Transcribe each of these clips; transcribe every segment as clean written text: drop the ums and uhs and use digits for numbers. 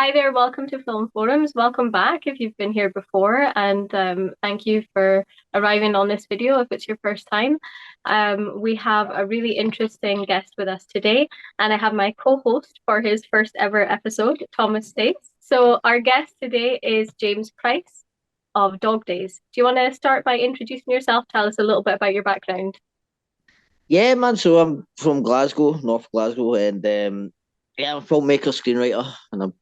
Hi there, welcome to Film Forums. Welcome back if you've been here before, and thank you for arriving on this video if it's your first time. We have a really interesting guest with us today, and I have my co-host for his first ever episode, Thomas States. So our guest today is James Price of Dog Days. Do you want to start by introducing yourself? Tell us a little bit about your background. Yeah, man. So I'm from Glasgow, North Glasgow, and yeah, I'm a filmmaker, screenwriter, and I'm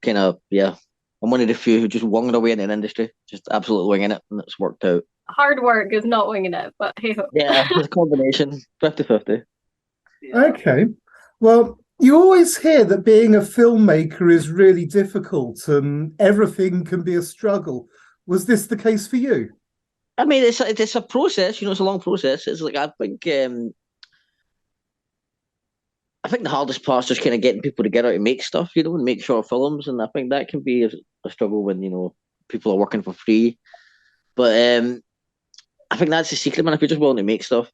one of the few who just wung their way into an industry, just absolutely winging it, and it's worked out. Hard work is not winging it, but hey ho. Yeah, it's a combination, 50-50. Yeah. Okay. Well, you always hear that being a filmmaker is really difficult and everything can be a struggle. Was this the case for you? I mean, it's a process, it's a long process. It's like I think the hardest part is just kind of getting people together to make stuff, and make short films, and I think that can be a struggle when people are working for free. But I think that's the secret, man. If you're just willing to make stuff,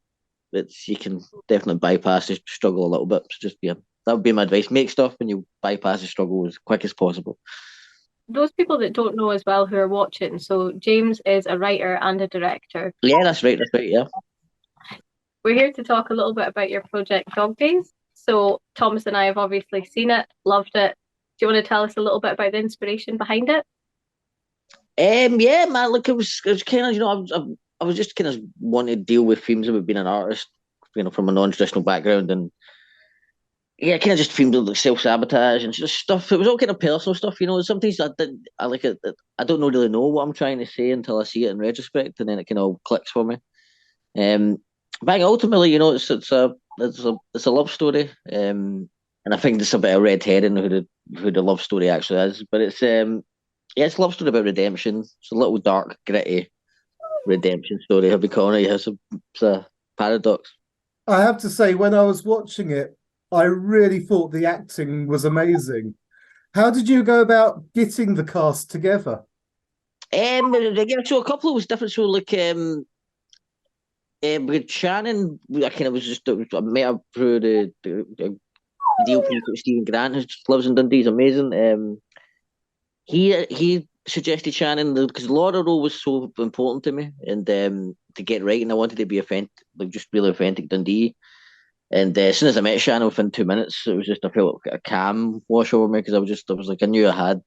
it's you can definitely bypass the struggle a little bit. So just that would be my advice. Make stuff and you bypass the struggle as quick as possible. Those people that don't know as well who are watching, so James is a writer and a director. Yeah, that's right. That's right. Yeah. We're here to talk a little bit about your project Dog Days. So Thomas and I have obviously seen it, loved it. Do you want to tell us a little bit about the inspiration behind it? Yeah, man. Look, it was kind of I was just kind of wanting to deal with themes about being an artist, from a non-traditional background, and yeah, kind of just themes like self-sabotage and just stuff. It was all kind of personal stuff. Sometimes I like it. I don't really know what I'm trying to say until I see it in retrospect, and then it kind of all clicks for me. Um, but ultimately, it's a love story. And I think there's a bit of red herring who the love story actually is. But yeah, it's a love story about redemption. It's a little dark, gritty redemption story. Have you calling it? It's a paradox. I have to say, when I was watching it, I really thought the acting was amazing. How did you go about getting the cast together? Yeah, so a couple was different. So like with Shannon, I kind of was just I met her through the deal with Stephen Grant, who just lives in Dundee. He's amazing. He suggested Shannon because Laura role was so important to me, and to get right, and I wanted to be authentic, like just really authentic Dundee. And as soon as I met Shannon, within 2 minutes, it was just I felt like a calm wash over me because I was like I knew I had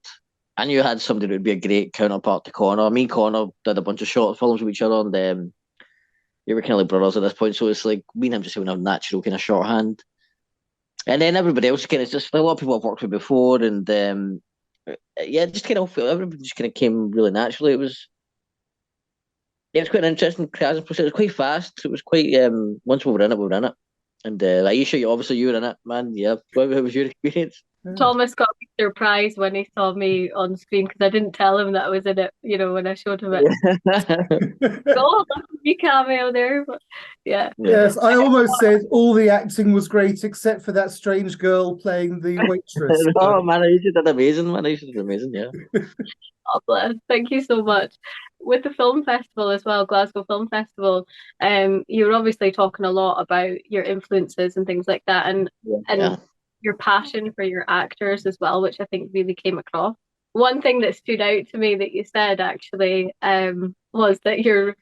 somebody that would be a great counterpart to Connor. Me and Connor did a bunch of short films with each other, and we were kind of like brothers at this point. So it's like me and him just having a natural kind of shorthand. And then everybody else kind of just a lot of people I've worked with before, and yeah, just kind of everybody just kind of came really naturally. It was quite an interesting casting process. It was quite fast. It was quite once we were in it. And Aisha, you were in it, man. Yeah, what was your experience? Thomas got me surprised when he saw me on screen because I didn't tell him that I was in it, when I showed him it. Oh, look at me cameo there. But yeah. Yeah. Yes, I almost said all the acting was great except for that strange girl playing the waitress. Oh man, Aisha did amazing, man. Aisha did amazing, yeah. God bless. Thank you so much. With the film festival as well, Glasgow Film Festival, you're obviously talking a lot about your influences and things like that, and Yeah. your passion for your actors as well, which I think really came across. One thing that stood out to me that you said actually, was that you're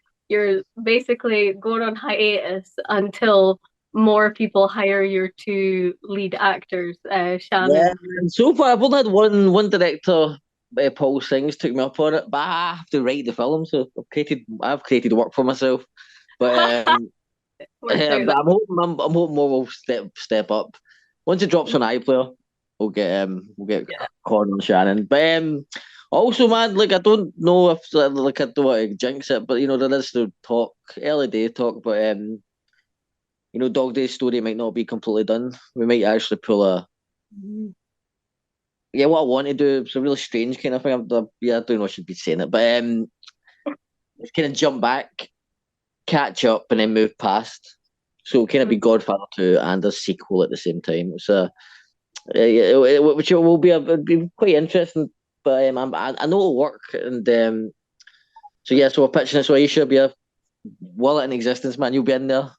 basically going on hiatus until more people hire your two lead actors, Yeah, Shannon. and so far I've only had one director, Paul Sings, took me up on it, but I have to write the film, so I've created work for myself. But Worked out but I'm hoping more will step up. Once it drops on iPlayer, we'll get that. Conor and Shannon. But also, man, like I don't know if like I don't want to jinx it, but there is still talk, early day talk, but Dog Day's story might not be completely done. We might actually pull a Yeah. yeah. What I want to do, it's a really strange kind of thing. Yeah, I don't know if I should be saying it, but it's kind of jump back, catch up, and then move past. So it'll kind of be Godfather 2 and a sequel at the same time. So which will be quite interesting. But I know it'll work, and so yeah. So we're pitching this way. You should be a wallet in existence, man. You'll be in there,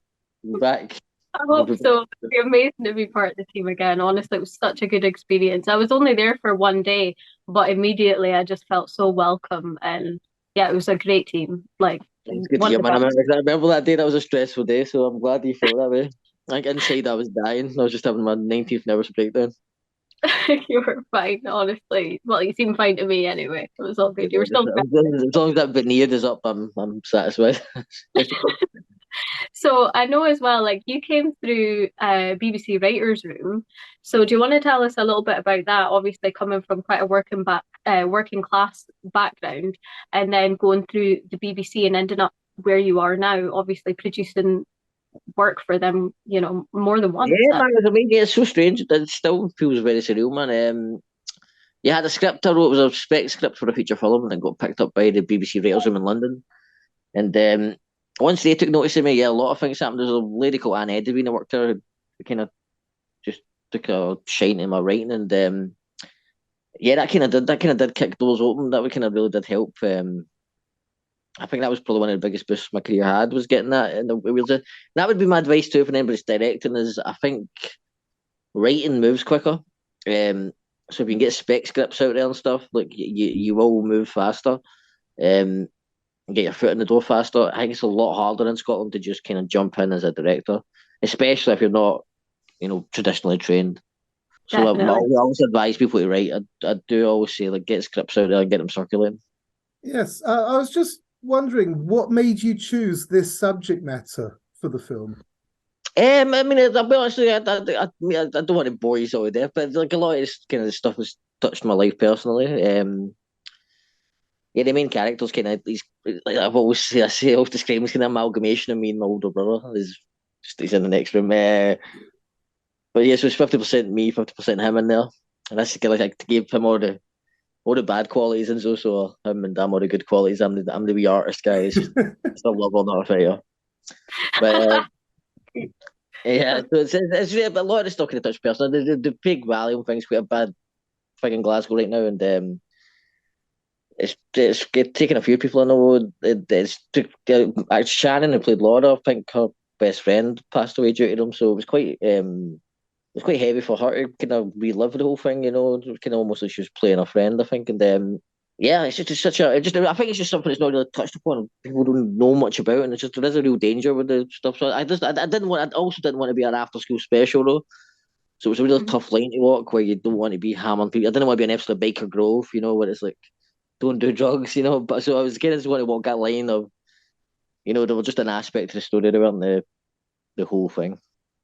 back. I hope so. It'd be amazing to be part of the team again. Honestly, it was such a good experience. I was only there for one day, but immediately I just felt so welcome, and yeah, it was a great team. Like It's good to one hear, of the man. best. I remember that day. That was a stressful day, so I'm glad you felt that way. Like inside, I was dying. I was just having my 19th nervous breakdown. You were fine, honestly. Well, you seemed fine to me anyway. It was all good. You were still As long as that veneer is up, I'm satisfied. So I know as well, like you came through BBC Writers' Room. So do you want to tell us a little bit about that? Obviously, coming from quite a working class background, and then going through the BBC and ending up where you are now, obviously producing work for them, more than once. Yeah, man, I mean, yeah, it's so strange. It still feels very surreal, man. You had a script I wrote. It was a spec script for a feature film, and it got picked up by the BBC Writers' Room in London. And once they took notice of me, yeah, a lot of things happened. There's a lady called Anne Edwin that worked there, who kind of just took a shine in my writing, and yeah, that kind of did kick doors open. That kind of really did help. I think that was probably one of the biggest boosts my career had, was getting that in the wheels. That would be my advice too for anybody's directing, is I think writing moves quicker. So if you can get spec scripts out there and stuff, like you will move faster. Um, get your foot in the door faster. I think it's a lot harder in Scotland to just kind of jump in as a director, especially if you're not, traditionally trained. So I Definitely. always advise people to write. I do always say, like, get scripts out there and get them circulating. Yes, I was just wondering what made you choose this subject matter for the film. I mean, I'll be honest with you, I don't want to bore you all to death, but like a lot of this kind of stuff has touched my life personally. Yeah, the main character's kind of like I say, I always describe him as kind of amalgamation of me and my older brother. He's in the next room. But yeah, so it's 50% me, 50% him in there, and that's kind of like to give him all the bad qualities, and so him and I'm all the good qualities. I'm the wee artist guy. It's just still love or not a fighter. But yeah, so it's really, but a lot of the stuff kind of touch personal. The big Valium thing's quite a bad thing in Glasgow right now, and it's taken a few people I know. It's took Shannon, who played Laura. I think her best friend passed away due to them, so it was quite heavy for her to kind of relive the whole thing. It was kind of almost like she was playing a friend, I think, and yeah, it's such a I think it's just something that's not really touched upon. People don't know much about, and it's just there is a real danger with the stuff. So I didn't want. I also didn't want to be an after school special though. So it was a really tough line to walk where you don't want to be hammering people. I didn't want to be an episode of Baker Grove, where it's like don't do drugs, But so I was kind of just want to walk that line of, they were just an aspect of the story. They weren't the whole thing.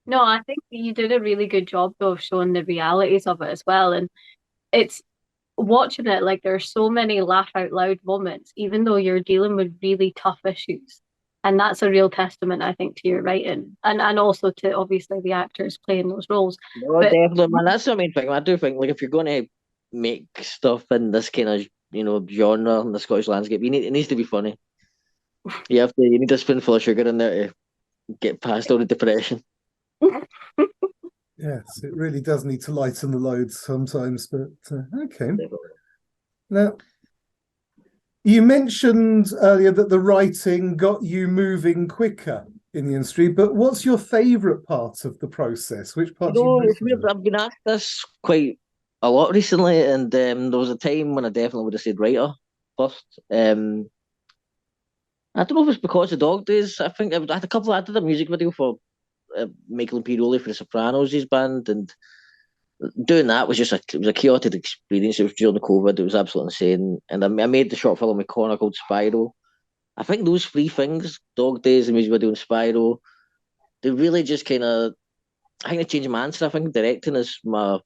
No, I think you did a really good job though of showing the realities of it as well. And it's watching it, like there's so many laugh out loud moments, even though you're dealing with really tough issues. And that's a real testament, I think, to your writing and also to obviously the actors playing those roles. No, But definitely, man. That's the main thing. I do think, like, if you're going to make stuff in this kind of, genre in the Scottish landscape, it needs to be funny. You need a spoonful of sugar in there to get past all the depression. Yes, it really does need to lighten the load sometimes, but okay. Now, you mentioned earlier that the writing got you moving quicker in the industry, but what's your favourite part of the process? Which part do you It's most weird. enjoy? I've been asked this quite a lot recently, and there was a time when I definitely would have said writer first. I don't know if it's because of Dog Days. I think I had a couple. I did a music video for Michael Imperioli for the Sopranos, his band, and doing that was it was a chaotic experience. It was during the COVID. It was absolutely insane, and I made the short film with Conor called Spyro. I think those three things, Dog Days, the music video, and Spyro, they really just kind of. I think they changed my answer. I think directing is I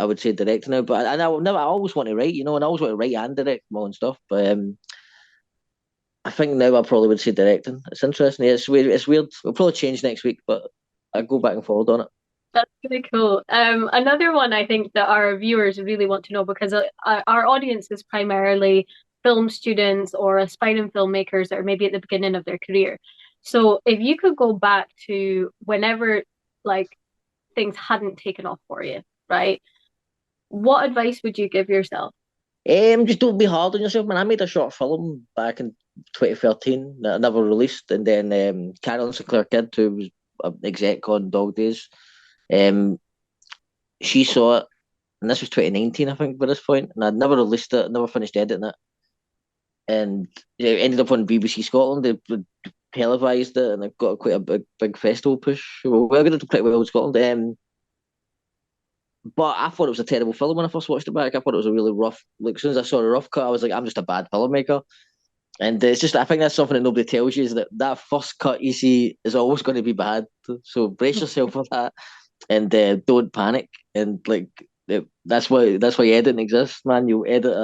would say directing now, but I always want to write, and I always want to write and direct my own stuff. But I think now I probably would say directing. It's interesting. Yeah, it's weird. It's weird. It'll probably change next week, but I go back and forward on it. that's really cool. Another one I think that our viewers really want to know because our audience is primarily film students or aspiring filmmakers that are maybe at the beginning of their career. So if you could go back to whenever like things hadn't taken off for you, right? What advice would you give yourself? Just don't be hard on yourself, man. I made a short film back in 2013 that I never released, and then Carolyn Sinclair Kidd, who was an exec on Dog Days, um, she saw it, and this was 2019, I think, by this point, and I'd never released it, never finished editing it, and it ended up on BBC Scotland. They televised it, and it got quite a big festival push. Well, we did pretty well in Scotland. But I thought it was a terrible film when I first watched it back. I thought it was a really rough. Like as soon as I saw a rough cut, I was like, I'm just a bad filmmaker. And it's just, I think that's something that nobody tells you, is that first cut you see is always going to be bad. So brace yourself for that, and don't panic. And like that's why editing exists, man. You edit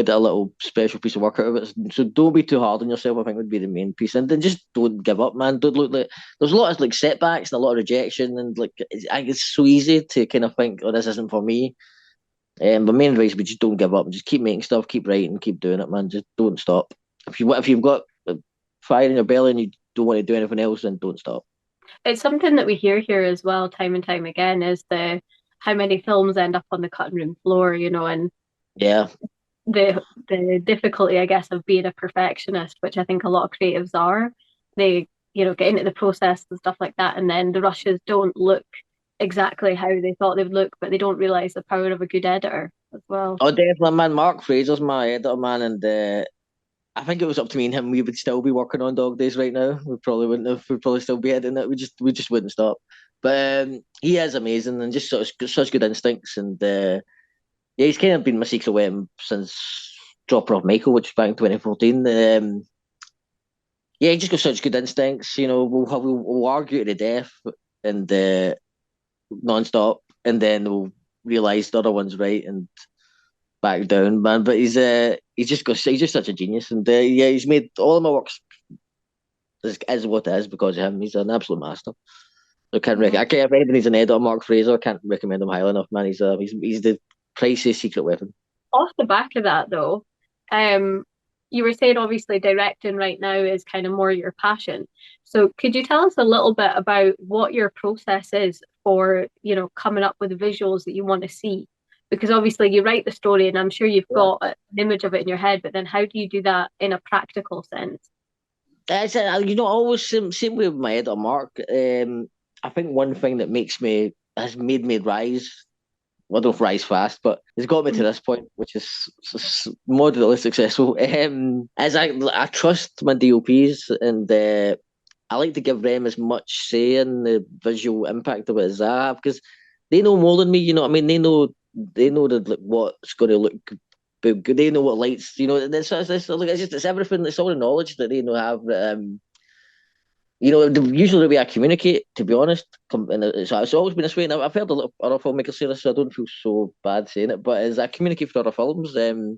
a little special piece of work out of it. So don't be too hard on yourself, I think would be the main piece. And then just don't give up, man. Don't look like there's a lot of like setbacks and a lot of rejection, and like it's so easy to kind of think, oh, this isn't for me. But main advice would be just don't give up. Just keep making stuff, keep writing, keep doing it, man. Just don't stop. If you've got fire in your belly and you don't want to do anything else, then don't stop. It's something that we hear here as well, time and time again, is the how many films end up on the cutting room floor, and Yeah. the difficulty, I guess, of being a perfectionist, which I think a lot of creatives are. They, get into the process and stuff like that, and then the rushes don't look exactly how they thought they would look, but they don't realize the power of a good editor as well. Oh, definitely, man. Mark Fraser's my editor, man, and I think it was up to me and him, we would still be working on Dog Days right now. We probably wouldn't have. We'd probably still be editing it. We just wouldn't stop. But he is amazing and just such good instincts, and yeah, he's kind of been my secret weapon since Dropper Off Michael, which was back in 2014. Yeah, he just got such good instincts. We'll argue to the death and non-stop, and then we'll realise the other one's right and back down, man. But he's just such a genius, and yeah, he's made all of my works is what it is because of him. He's an absolute master. I can't if anybody needs an editor, Mark Fraser, I can't recommend him highly enough, man. He's the Pricey secret weapon. Off the back of that, though, you were saying obviously directing right now is kind of more your passion. So could you tell us a little bit about what your process is for, coming up with the visuals that you want to see? Because obviously you write the story and I'm sure you've got an image of it in your head, but then how do you do that in a practical sense? Always same way with my editor, Mark. I think one thing that has made me rise. I don't know if rise fast, but it's got me to this point, which is moderately successful. As I trust my DOPs, and I like to give them as much say in the visual impact of it as I have, because they know more than me. You know what I mean? They know that like what's going to look good. They know what lights. It's everything. It's all the knowledge that they know have. Usually the way I communicate, to be honest, and it's always been this way. And I've heard a lot of other filmmakers say this, so I don't feel so bad saying it. But as I communicate with other films, so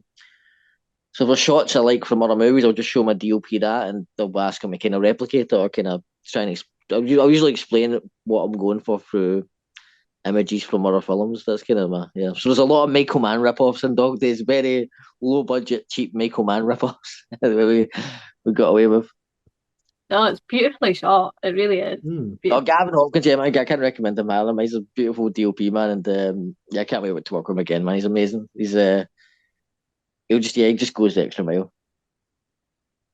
for shots I like from other movies, I'll just show my DOP that, and they'll ask them to kind of replicate it or kind of try and. I'll usually explain what I'm going for through images from other films. That's kind of So there's a lot of Michael Mann rip-offs in Dog Days, very low budget, cheap Michael Mann rip-offs we got away with. No, it's beautifully shot. It really is. Oh, Gavin Hopkins, yeah, man, I can't recommend him highly. He's a beautiful DOP, man, and I can't wait to work with him again, man. He's amazing. He just goes the extra mile.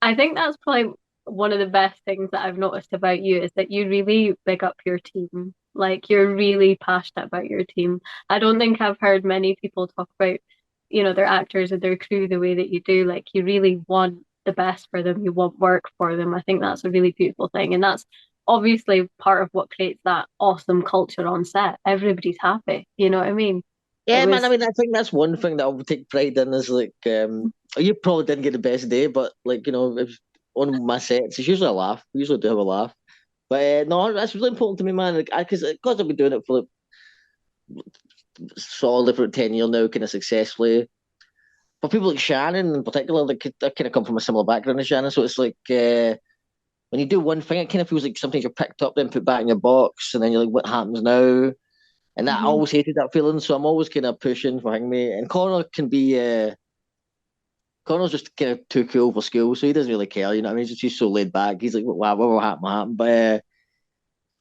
I think that's probably one of the best things that I've noticed about you is that you really big up your team. Like you're really passionate about your team. I don't think I've heard many people talk about, their actors and their crew the way that you do. Like you really want the best for them, you want work for them. I think that's a really beautiful thing, and that's obviously part of what creates that awesome culture on set. Everybody's happy, you know what I mean? Yeah, man. I mean, I think that's one thing that I'll take pride in is like, you probably didn't get the best day, but like, if on my sets, it's usually a laugh. We usually do have a laugh, but no, that's really important to me, man. Like, because I've been doing it for like solid for 10 years now, kind of successfully. For people like Shannon in particular, they kind of come from a similar background as Shannon, so it's like when you do one thing, it kind of feels like sometimes you're picked up, then put back in your box, and then you're like, what happens now? And that I always hated that feeling, so I'm always kind of pushing for me. And Conor can be, Conor's just kind of too cool for school, so he doesn't really care, you know what I mean? He's so laid back. He's like, wow, what will happen, will happen. But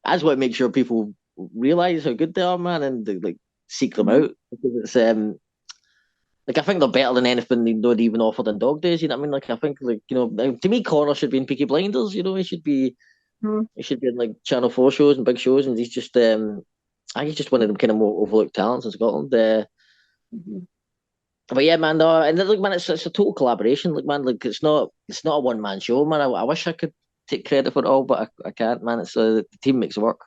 that's what makes sure people realise how good they are, man, and they, like seek them out. Because it's like I think they're better than anything they don't even offer in Dog Days. You know what I mean? Like I think, like to me, Connor should be in Peaky Blinders. He should be in like Channel 4 shows and big shows, and he's just I think he's just one of them kind of more overlooked talents in Scotland. But yeah, man, no, and look, man, it's a total collaboration. Like, man, like it's not a one man show, man. I wish I could take credit for it all, but I can't, man. It's the team makes it work.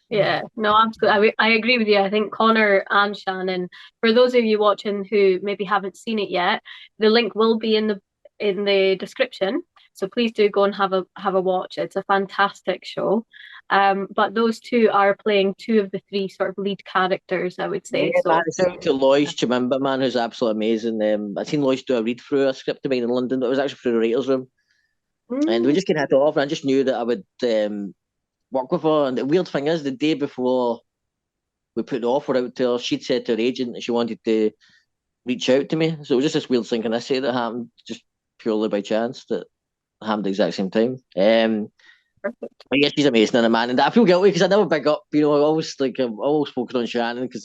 Yeah, no, absolutely. I agree with you. I think Connor and Shannon, for those of you watching who maybe haven't seen it yet, the link will be in the description. So please do go and have a watch. It's a fantastic show. But those two are playing two of the three sort of lead characters, I would say. Yeah, So man, shout out to Lois Chimimba, man, who's absolutely amazing. I seen Lois do a read through a script of mine in London. It was actually through the writers' room, and we just kind of hit it off. And I just knew that I would work with her. And the weird thing is, the day before we put the offer out to her, she'd said to her agent that she wanted to reach out to me. So it was just this weird synchronicity that happened, just purely by chance, that happened at the exact same time. perfect. But yeah, she's amazing, and man, and I feel guilty because I never big up. I always I'm always focused on Shannon because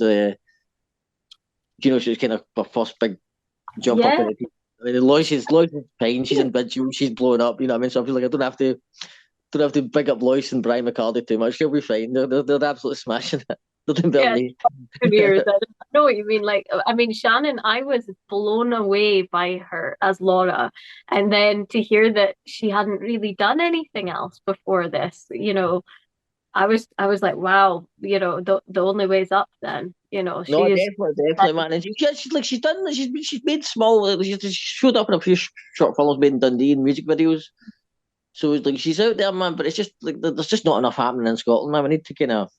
she was kind of my first big jump up Yeah, in the team. I mean, Lois is fine. She's in bid. She's blowing up. You know what I mean? So I feel like I don't have to big up Lois and Brian McCarthy too much. She'll be fine. They're absolutely smashing it. They're doing better yeah, than me. careers. I know what you mean. Like, I mean, Shannon, I was blown away by her as Laura, and then to hear that she hadn't really done anything else before this, I was like, wow, the only way's up. Then, No, she is. definitely, man. And she's done. She's made small. She's showed up in a few short films made in Dundee and music videos. So it's like she's out there, man. But it's just like there's just not enough happening in Scotland, man. We need to kind of.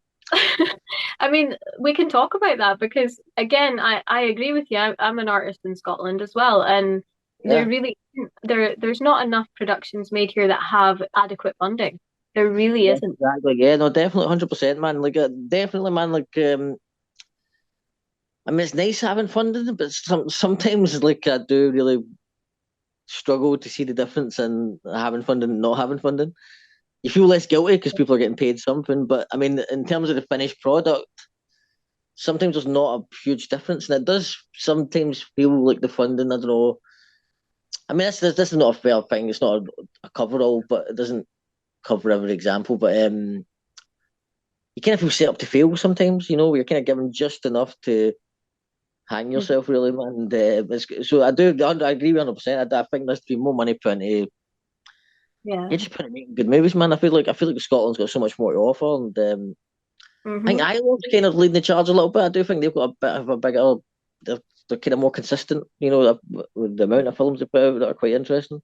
I mean, we can talk about that because, again, I agree with you. I'm an artist in Scotland as well, and there Yeah. really there's not enough productions made here that have adequate funding. There really Yeah, isn't. exactly. Yeah, no, definitely, 100%, man. Like, definitely, man. Like, I mean, it's nice having funding, but sometimes, like, I do really struggle to see the difference in having funding and not having funding. You feel less guilty because people are getting paid something, but I mean, in terms of the finished product, sometimes there's not a huge difference, and it does sometimes feel like the funding. I don't know. I mean, this is not a fair thing. It's not a cover all, but it doesn't cover every example. But you kind of feel set up to fail sometimes. Where you're kind of given just enough to hang yourself, really, man. And, so I do. I agree 100%. I think there's to be more money put into. Yeah. You just put into making good movies, man. I feel like Scotland's got so much more to offer, and I think Hmm. Ireland's kind of leading the charge a little bit. I do think they've got a bit of a bigger. They're kind of more consistent, with the amount of films they put out that are quite interesting.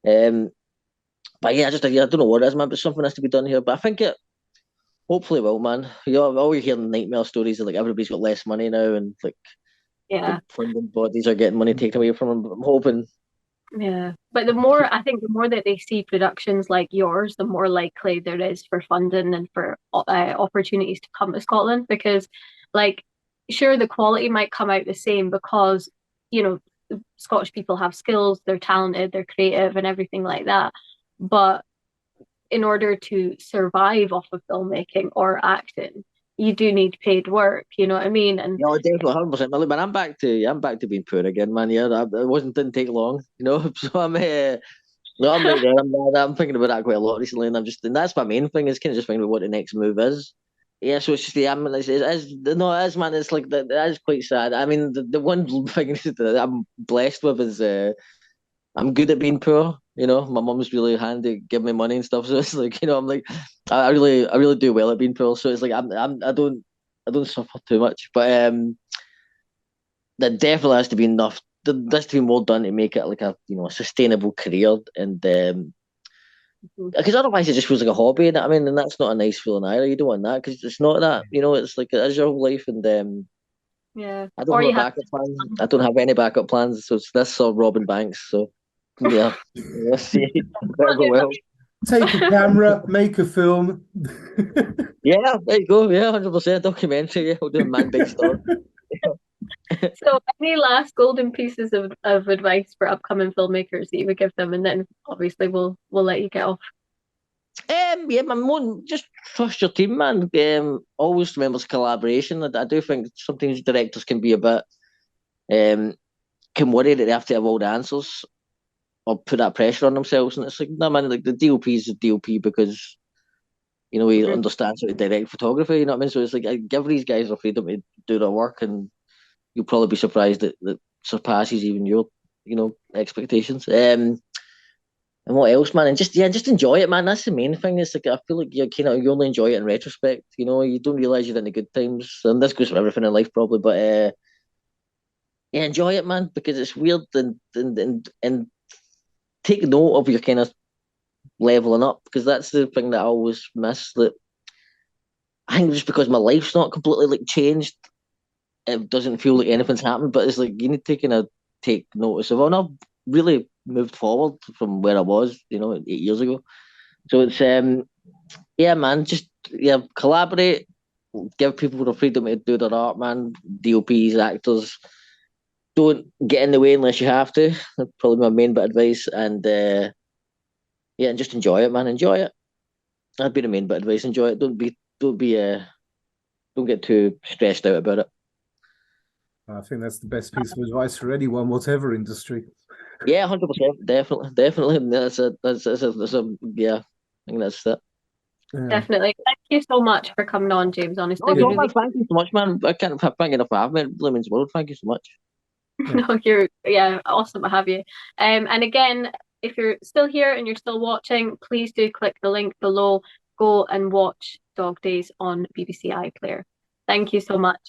But yeah, I don't know what it is, man. But something has to be done here. But I think it hopefully will, man. All you're hearing nightmare stories of like everybody's got less money now, and like Yeah. the funding bodies are getting money taken away from them. But I'm hoping. Yeah. But the more that they see productions like yours, the more likely there is for funding and for opportunities to come to Scotland because, like, sure, the quality might come out the same because, you know, Scottish people have skills, they're talented, they're creative and everything like that. But in order to survive off of filmmaking or acting, you do need paid work, you know what I mean? And Yeah, definitely 100%. But I'm back to being poor again, man. Yeah, didn't take long, So no, I'm right there. I'm thinking about that quite a lot recently, and that's my main thing is kind of just thinking about what the next move is. Yeah, so it's just it is, man. It's like that is quite sad. I mean, the one thing that I'm blessed with is I'm good at being poor. My mum's really handy, give me money and stuff. So it's like I'm like I really do well at being poor. So it's like I don't suffer too much, but there definitely has to be enough. There has to be more done to make it like a sustainable career, and because otherwise it just feels like a hobby. I mean, and that's not a nice feeling either. You don't want that because it's not that. It's like it is your whole life, and yeah, I don't or have a you have backup plan. I don't have any backup plans. So it's this or robbing banks. So yeah, let's see. Better go well. Take a camera, make a film. Yeah, there you go. Yeah, 100% documentary. Yeah, we'll do a man-based story. So, any last golden pieces of advice for upcoming filmmakers that you would give them, and then obviously we'll let you get off. Yeah, man, just trust your team, man. Always remember it's collaboration. I do think sometimes directors can be a bit can worry that they have to have all the answers or put that pressure on themselves, and it's like no, man. Like the DOP is the DOP because You know, he understands how to direct photography. You know what I mean? So it's like I give these guys the freedom to do their work, and you'll probably be surprised that surpasses even your expectations. And what else, man? And just enjoy it, man. That's the main thing. It's like I feel like you only enjoy it in retrospect. You know, you don't realize you're in the good times, and this goes for everything in life probably. But yeah, enjoy it, man, because it's weird and take note of your kind of leveling up, because that's the thing that I always miss. That I think just because my life's not completely like changed, it doesn't feel like anything's happened. But it's like you need to kind of take notice of. Oh, no, I've really moved forward from where I was, 8 years ago. So it's yeah, man, just collaborate, give people the freedom to do their art, man. DOPs, actors, don't get in the way unless you have to. That's probably my main bit of advice. And yeah, and just enjoy it, man. Enjoy it. That'd be the main bit of advice. Enjoy it. Don't get too stressed out about it. I think that's the best piece of advice for anyone, whatever industry. Yeah, 100%, definitely. Yeah, I think that's it. Yeah. Definitely. Thank you so much for coming on, James. Honestly, No, man, thank you so much, man. I can't thank enough for having me. It really means the world. Thank you so much. No, awesome to have you. And again, if you're still here and you're still watching, please do click the link below. Go and watch Dog Days on BBC iPlayer. Thank you so much.